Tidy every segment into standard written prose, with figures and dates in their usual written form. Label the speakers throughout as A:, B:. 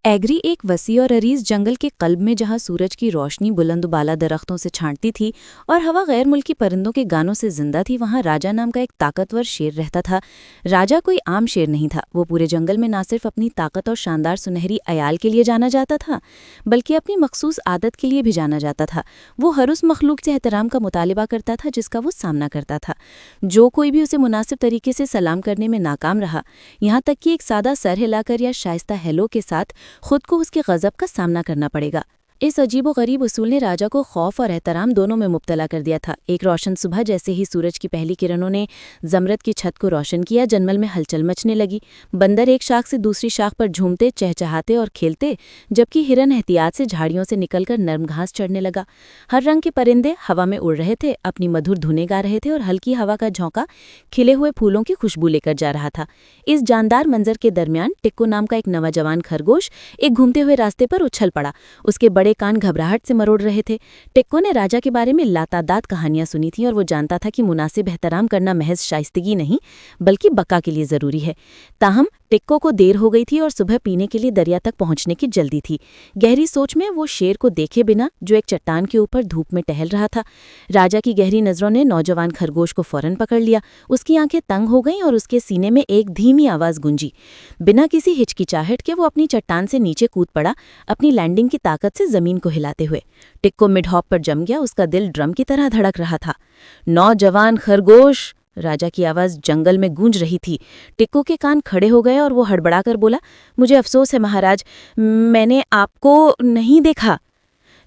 A: Agree एक वसी और अरीज जंगल के कल्ब में जहां सूरज की रोशनी बुलंद-बाला दरख्तों से छांटती थी और हवा गैर मुल्की परिंदों के गानों से जिंदा थी, वहां राजा नाम का एक ताकतवर शेर रहता था। राजा कोई आम शेर नहीं था। वो पूरे जंगल में न सिर्फ अपनी ताकत और शानदार सुनहरी अयाल के लिए जाना जाता था, बल्कि अपनी मखसूस आदत के लिए भी जाना जाता था। वो हर उस मखलूक से एहतराम का मुतालिबा करता था जिसका वो सामना करता था। जो कोई भी उसे मुनासिब तरीके से सलाम करने में नाकाम रहा, यहाँ तक कि एक सादा सर हिलाकर या शाइस्ता हेलो के साथ खुद को उसके गज़ब का सामना करना पड़ेगा। इस अजीब व गरीब उसूल ने राजा को खौफ और एहतराम दोनों में मुब्तला कर दिया था। एक रोशन सुबह जैसे ही सूरज की पहली किरणों ने जमरत की छत को रोशन किया, जंगल में हलचल मचने लगी। बंदर एक शाख से दूसरी शाख पर झूमते, चहचहाते और खेलते, जबकि हिरन एहतियात से झाड़ियों से निकलकर नर्म घास चढ़ने लगा। हर रंग के परिंदे हवा में उड़ रहे थे, अपनी मधुर धुनें गा रहे थे और हल्की हवा का झोंका खिले हुए फूलों की खुशबू लेकर जा रहा था। इस जानदार मंजर के दरमियान टिक्को नाम का एक नौजवान खरगोश एक घूमते हुए रास्ते पर उछल पड़ा। उसके बड़े कान घबराहट से मरोड़ रहे थे। टिक्को ने राजा के बारे में लातादाद कहानियां सुनी थीं और वो जानता था कि मुनासिब एहतराम करना महज शाइस्तगी नहीं, बल्कि बका के लिए जरूरी है। ताहम टिक्को को देर हो गई थी और सुबह पीने के लिए दरिया तक पहुंचने की जल्दी थी। गहरी सोच में वो शेर को देखे बिना, जो एक चट्टान के ऊपर धूप में टहल रहा था। राजा की गहरी नजरों ने नौजवान खरगोश को फौरन पकड़ लिया। उसकी आंखें तंग हो गईं और उसके सीने में एक धीमी आवाज गूंजी। बिना किसी हिचकिचाहट के वो अपनी चट्टान से नीचे कूद पड़ा, अपनी लैंडिंग की ताकत से जमीन को हिलाते हुए। टिक्को मिड हॉप पर जम गया। उसका दिल ड्रम की तरह धड़क रहा था। नौजवान खरगोश, राजा की आवाज जंगल में गूंज रही थी। टिक्को के कान खड़े हो गए और वो हड़बड़ाकर बोला, मुझे अफसोस है महाराज, मैंने आपको नहीं देखा।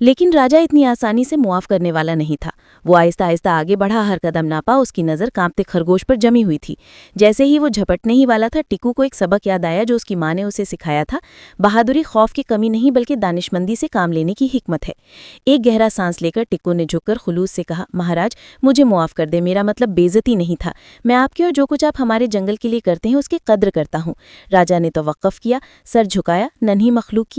A: लेकिन राजा इतनी आसानी से मुआफ करने वाला नहीं था। वो आहिस्ता आहिस्ता आगे बढ़ा, हर कदम नापा। उसकी नज़र कांपते खरगोश पर जमी हुई थी। जैसे ही वो झपटने ही वाला था, टिक्को को एक सबक याद आया जो उसकी माँ ने उसे सिखाया था। बहादुरी खौफ की कमी नहीं, बल्कि दानिशमंदी से काम लेने की हिकमत है। एक गहरा सांस लेकर टिक्को ने झुककर खुलूस से कहा, महाराज मुझे मुआफ कर दे, मेरा मतलब बेइज्जती नहीं था। मैं आपके और जो कुछ आप हमारे जंगल के लिए करते हैं उसकी कद्र करता हूँ। राजा ने तवक्कुफ किया, सर झुकाया, नन्ही मखलूक की